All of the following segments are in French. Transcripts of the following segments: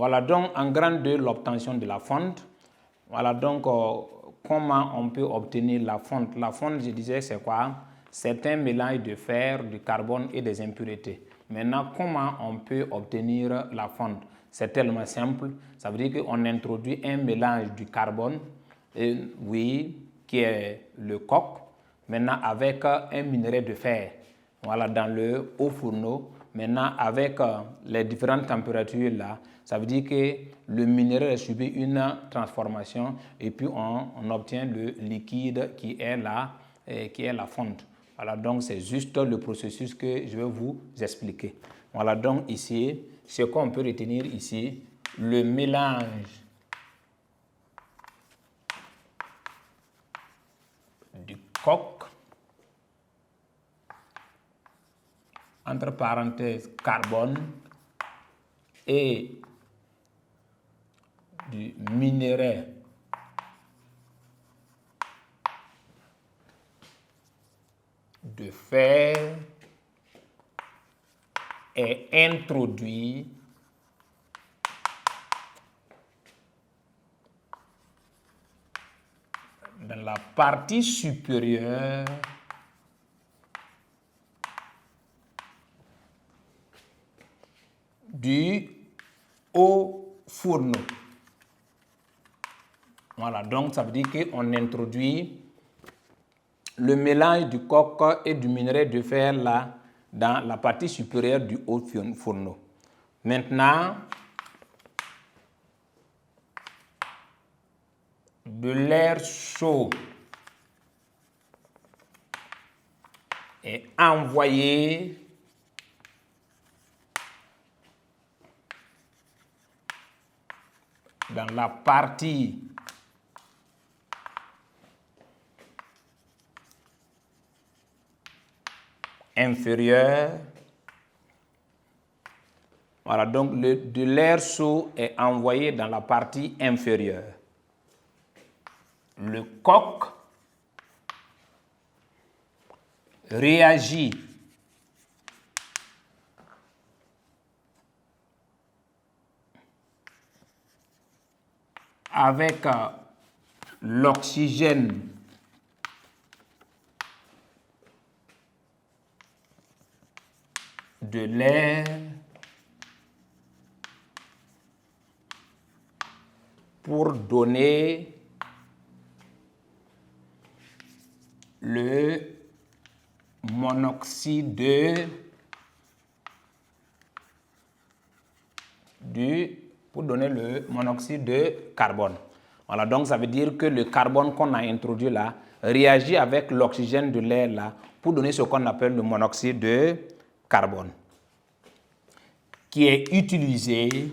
Voilà donc en grande 2 l'obtention de la fonte. Voilà donc comment on peut obtenir la fonte. La fonte, je disais, c'est quoi? C'est un mélange de fer, du carbone et des impuretés. Maintenant, comment on peut obtenir la fonte? C'est tellement simple. Ça veut dire qu'on introduit un mélange du carbone, oui, qui est le coke, maintenant avec un minerai de fer. Voilà, dans le haut fourneau. Maintenant, avec les différentes températures là, ça veut dire que le minerai subit une transformation et puis on obtient le liquide qui est la fonte. Voilà, donc c'est juste le processus que je vais vous expliquer. Voilà, donc ici, ce qu'on peut retenir ici, le mélange du coke, entre parenthèses carbone, et du minerai de fer est introduit dans la partie supérieure du haut fourneau. Voilà, donc ça veut dire qu'on introduit le mélange du coke et du minerai de fer là dans la partie supérieure du haut fourneau. Maintenant, de l'air chaud est envoyé dans la partie inférieure. Voilà, donc de l'air chaud est envoyé dans la partie inférieure. Le coke réagit avec l'oxygène de l'air pour donner le monoxyde de carbone. Voilà, donc ça veut dire que le carbone qu'on a introduit là réagit avec l'oxygène de l'air là pour donner ce qu'on appelle le monoxyde de carbone, qui est utilisé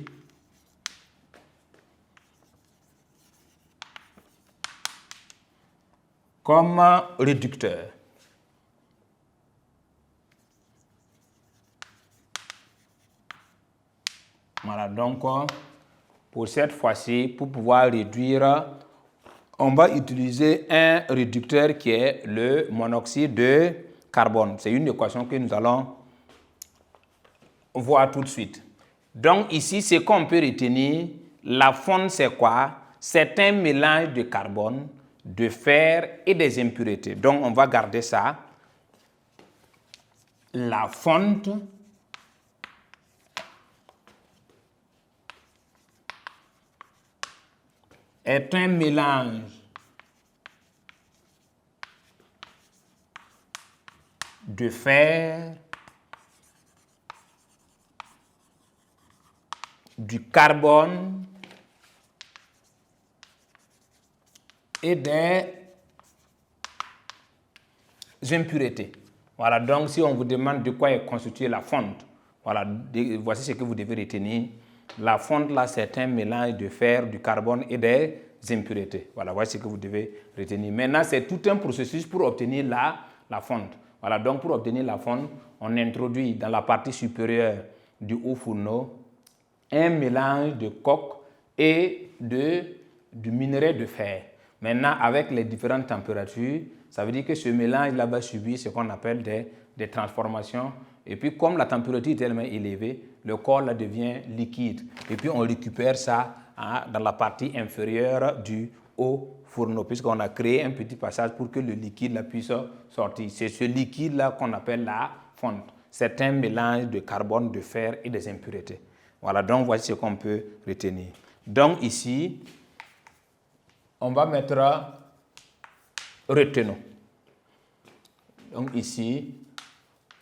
comme réducteur. Voilà, donc pour cette fois-ci, pour pouvoir réduire, on va utiliser un réducteur qui est le monoxyde de carbone. C'est une équation que nous allons voir tout de suite. Donc ici, ce qu'on peut retenir, la fonte c'est quoi? C'est un mélange de carbone, de fer et des impuretés. Donc on va garder ça. La fonte est un mélange de fer, du carbone et des impuretés. Voilà, donc si on vous demande de quoi est constituée la fonte, voilà, voici ce que vous devez retenir. La fonte, là, c'est un mélange de fer, du carbone et des impuretés. Voilà, voici ce que vous devez retenir. Maintenant, c'est tout un processus pour obtenir la fonte. Voilà, donc pour obtenir la fonte, on introduit dans la partie supérieure du haut fourneau un mélange de coke et du minerai de fer. Maintenant, avec les différentes températures, ça veut dire que ce mélange-là va subir ce qu'on appelle des transformations Et puis, comme la température est tellement élevée, le corps là devient liquide. Et puis, on récupère ça dans la partie inférieure du haut fourneau, puisqu'on a créé un petit passage pour que le liquide là puisse sortir. C'est ce liquide-là qu'on appelle la fonte. C'est un mélange de carbone, de fer et des impuretés. Voilà, donc voici ce qu'on peut retenir. Donc ici, on va mettre retenons. Donc ici,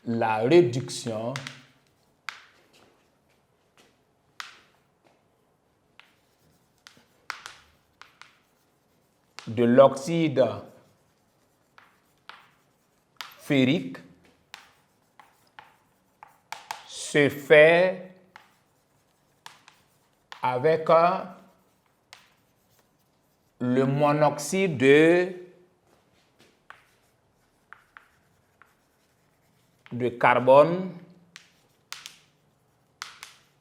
la réduction de l'oxyde ferrique se fait avec le monoxyde de carbone,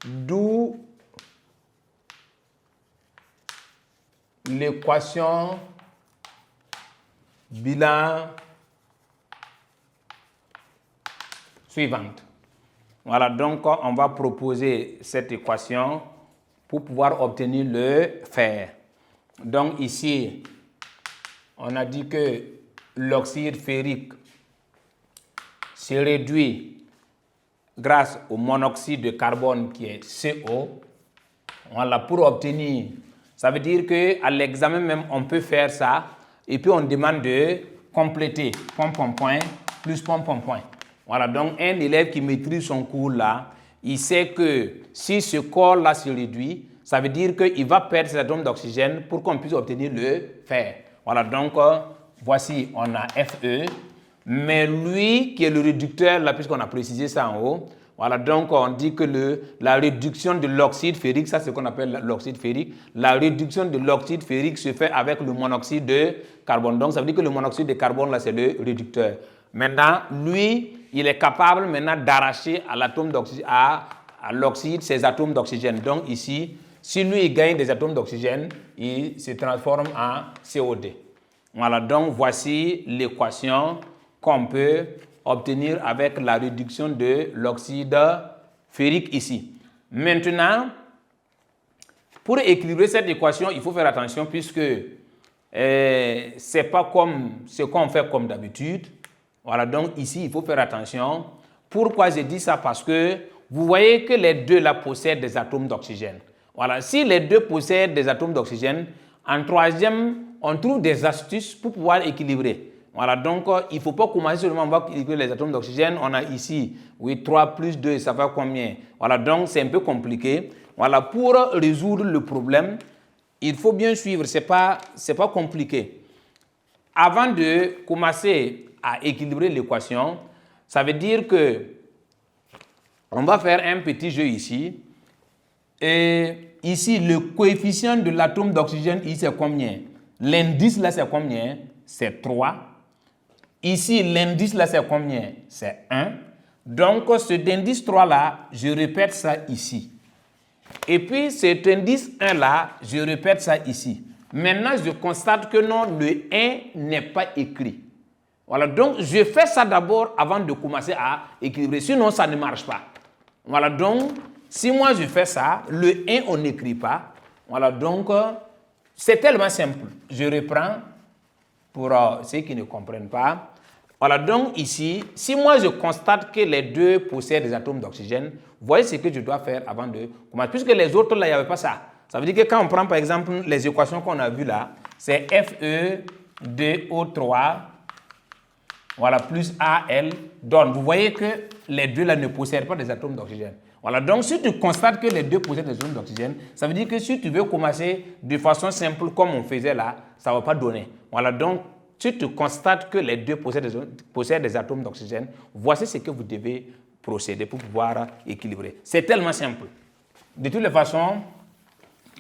d'où l'équation bilan suivante. Voilà, donc on va proposer cette équation pour pouvoir obtenir le fer. Donc ici, on a dit que l'oxyde ferrique se réduit grâce au monoxyde de carbone qui est CO. Voilà, pour obtenir, ça veut dire qu'à l'examen même, on peut faire ça et puis on demande de compléter point, point, point, plus point, point, point. Voilà, donc un élève qui maîtrise son cours là, il sait que si ce corps-là se réduit, ça veut dire qu'il va perdre ses atomes d'oxygène pour qu'on puisse obtenir le fer. Voilà, donc voici, on a Fe, mais lui qui est le réducteur, là, puisqu'on a précisé ça en haut, voilà, donc on dit que la réduction de l'oxyde ferrique, ça c'est ce qu'on appelle l'oxyde ferrique, la réduction de l'oxyde ferrique se fait avec le monoxyde de carbone. Donc ça veut dire que le monoxyde de carbone, là, c'est le réducteur. Maintenant, lui, il est capable maintenant d'arracher à l'atome d'oxygène, à l'oxyde ses atomes d'oxygène. Donc ici, si lui il gagne des atomes d'oxygène, il se transforme en CO2. Voilà, donc voici l'équation qu'on peut obtenir avec la réduction de l'oxyde ferrique ici. Maintenant, pour équilibrer cette équation, il faut faire attention puisque ce n'est pas comme ce qu'on fait comme d'habitude. Voilà, donc ici, il faut faire attention. Pourquoi je dis ça? Parce que vous voyez que les deux là possèdent des atomes d'oxygène. Voilà, si les deux possèdent des atomes d'oxygène, en troisième, on trouve des astuces pour pouvoir équilibrer. Voilà, donc il ne faut pas commencer seulement à équilibrer les atomes d'oxygène. On a ici, oui, 3 plus 2, ça fait combien? Voilà, donc c'est un peu compliqué. Voilà, pour résoudre le problème, il faut bien suivre, ce n'est pas compliqué. Avant de commencer à équilibrer l'équation, ça veut dire que on va faire un petit jeu ici. Et ici, le coefficient de l'atome d'oxygène, ici, c'est combien? L'indice, là, c'est combien? C'est 3. Ici, l'indice, là, c'est combien? C'est 1. Donc, cet indice 3, là, je répète ça ici. Et puis, cet indice 1, là, je répète ça ici. Maintenant, je constate que non, le 1 n'est pas écrit. Voilà, donc, je fais ça d'abord avant de commencer à équilibrer. Sinon, ça ne marche pas. Voilà, donc, si moi je fais ça, le 1, on n'écrit pas. Voilà, donc, c'est tellement simple. Je reprends pour ceux qui ne comprennent pas. Voilà, donc ici, si moi je constate que les deux possèdent des atomes d'oxygène, voyez ce que je dois faire avant de commencer. Puisque les autres, là, il n'y avait pas ça. Ça veut dire que quand on prend, par exemple, les équations qu'on a vues là, c'est Fe2O3, voilà, plus Al donne. Vous voyez que les deux là ne possèdent pas des atomes d'oxygène. Voilà, donc si tu constates que les deux possèdent des atomes d'oxygène, ça veut dire que si tu veux commencer de façon simple comme on faisait là, ça ne va pas donner. Voilà, donc si tu constates que les deux possèdent des atomes d'oxygène, voici ce que vous devez procéder pour pouvoir équilibrer. C'est tellement simple. De toutes les façons,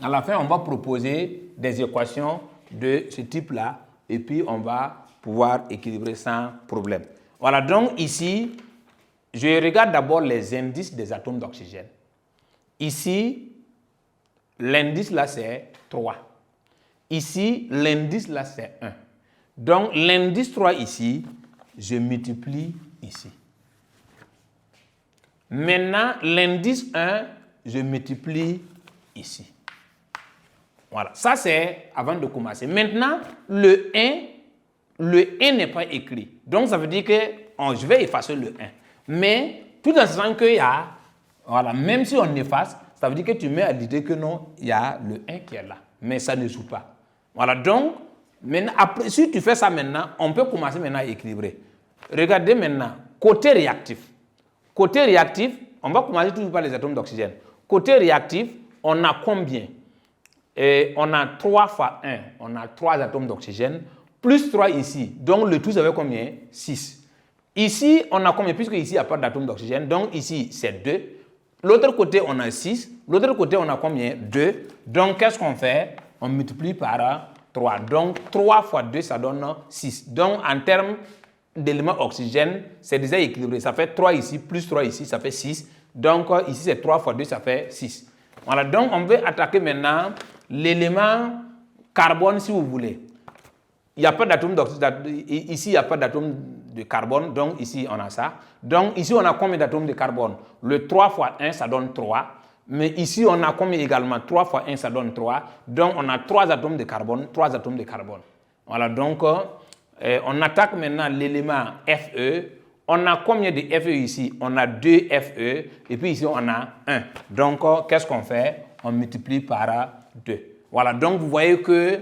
à la fin, on va proposer des équations de ce type-là et puis on va pouvoir équilibrer sans problème. Voilà, donc ici, je regarde d'abord les indices des atomes d'oxygène. Ici, l'indice là c'est 3. Ici, l'indice là c'est 1. Donc, l'indice 3 ici, je multiplie ici. Maintenant, l'indice 1, je multiplie ici. Voilà, ça c'est avant de commencer. Maintenant, le 1 n'est pas écrit. Donc, ça veut dire que je vais effacer le 1. Mais, tout en sachant qu'il y a, voilà, même si on efface, ça veut dire que tu mets à l'idée que non, il y a le 1 qui est là. Mais ça ne joue pas. Voilà, donc, maintenant, après, si tu fais ça maintenant, on peut commencer maintenant à équilibrer. Regardez maintenant, côté réactif. Côté réactif, on va commencer toujours par les atomes d'oxygène. Côté réactif, on a combien? On a 3 fois 1, on a 3 atomes d'oxygène, plus 3 ici. Donc, le tout, ça fait combien? 6. Ici, on a combien? Puisque ici, il n'y a pas d'atome d'oxygène. Donc, ici, c'est 2. L'autre côté, on a 6. L'autre côté, on a combien? 2. Donc, qu'est-ce qu'on fait? On multiplie par 3. Donc, 3 fois 2, ça donne 6. Donc, en termes d'éléments oxygène, c'est déjà équilibré. Ça fait 3 ici, plus 3 ici, ça fait 6. Donc, ici, c'est 3 fois 2, ça fait 6. Voilà, donc on veut attaquer maintenant l'élément carbone, si vous voulez. Il n'y a pas d'atome d'oxygène. Ici, il n'y a pas d'atome de carbone. Donc, ici, on a ça. Donc, ici, on a combien d'atomes de carbone? Le 3 fois 1, ça donne 3. Mais ici, on a combien également? 3 fois 1, ça donne 3. Donc, on a 3 atomes de carbone, 3 atomes de carbone. Voilà, donc, on attaque maintenant l'élément Fe. On a combien de Fe ici? On a 2 Fe. Et puis ici, on a 1. Donc, qu'est-ce qu'on fait? On multiplie par 2. Voilà, donc vous voyez que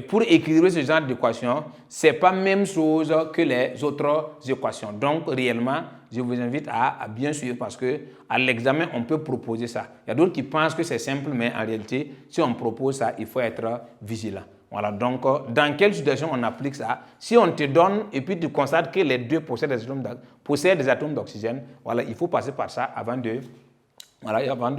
pour équilibrer ce genre d'équation, ce n'est pas la même chose que les autres équations. Donc, réellement, je vous invite à bien suivre parce qu'à l'examen, on peut proposer ça. Il y a d'autres qui pensent que c'est simple, mais en réalité, si on propose ça, il faut être vigilant. Voilà, donc, dans quelle situation on applique ça? Si on te donne et puis tu constates que les deux possèdent des atomes d'oxygène, voilà, il faut passer par ça avant de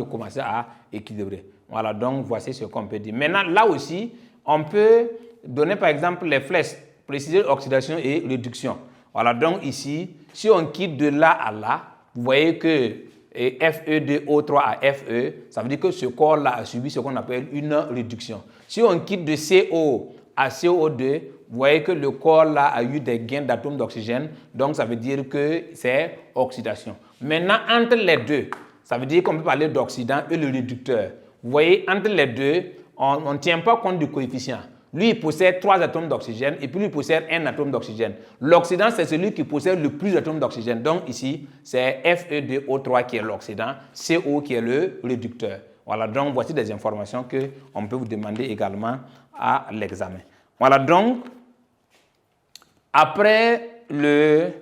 commencer à équilibrer. Voilà, donc voici ce qu'on peut dire. Maintenant, là aussi, on peut donner par exemple les flèches, préciser oxydation et réduction. Voilà, donc ici, si on quitte de là à là, vous voyez que Fe de O3 à Fe, ça veut dire que ce corps-là a subi ce qu'on appelle une réduction. Si on quitte de CO à CO2, vous voyez que le corps-là a eu des gains d'atomes d'oxygène, donc ça veut dire que c'est oxydation. Maintenant, entre les deux, ça veut dire qu'on peut parler d'oxydant et le réducteur. Vous voyez, entre les deux, on ne tient pas compte du coefficient. Lui, il possède 3 atomes d'oxygène et puis lui, il possède 1 atome d'oxygène. L'oxydant, c'est celui qui possède le plus d'atomes d'oxygène. Donc ici, c'est Fe2O3 qui est l'oxydant, CO qui est le réducteur. Voilà, donc voici des informations qu'on peut vous demander également à l'examen. Voilà, donc, après le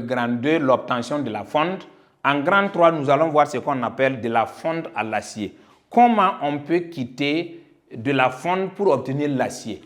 grand 2, l'obtention de la fonte, en grand 3, nous allons voir ce qu'on appelle de la fonte à l'acier. Comment on peut quitter de la fonte pour obtenir l'acier?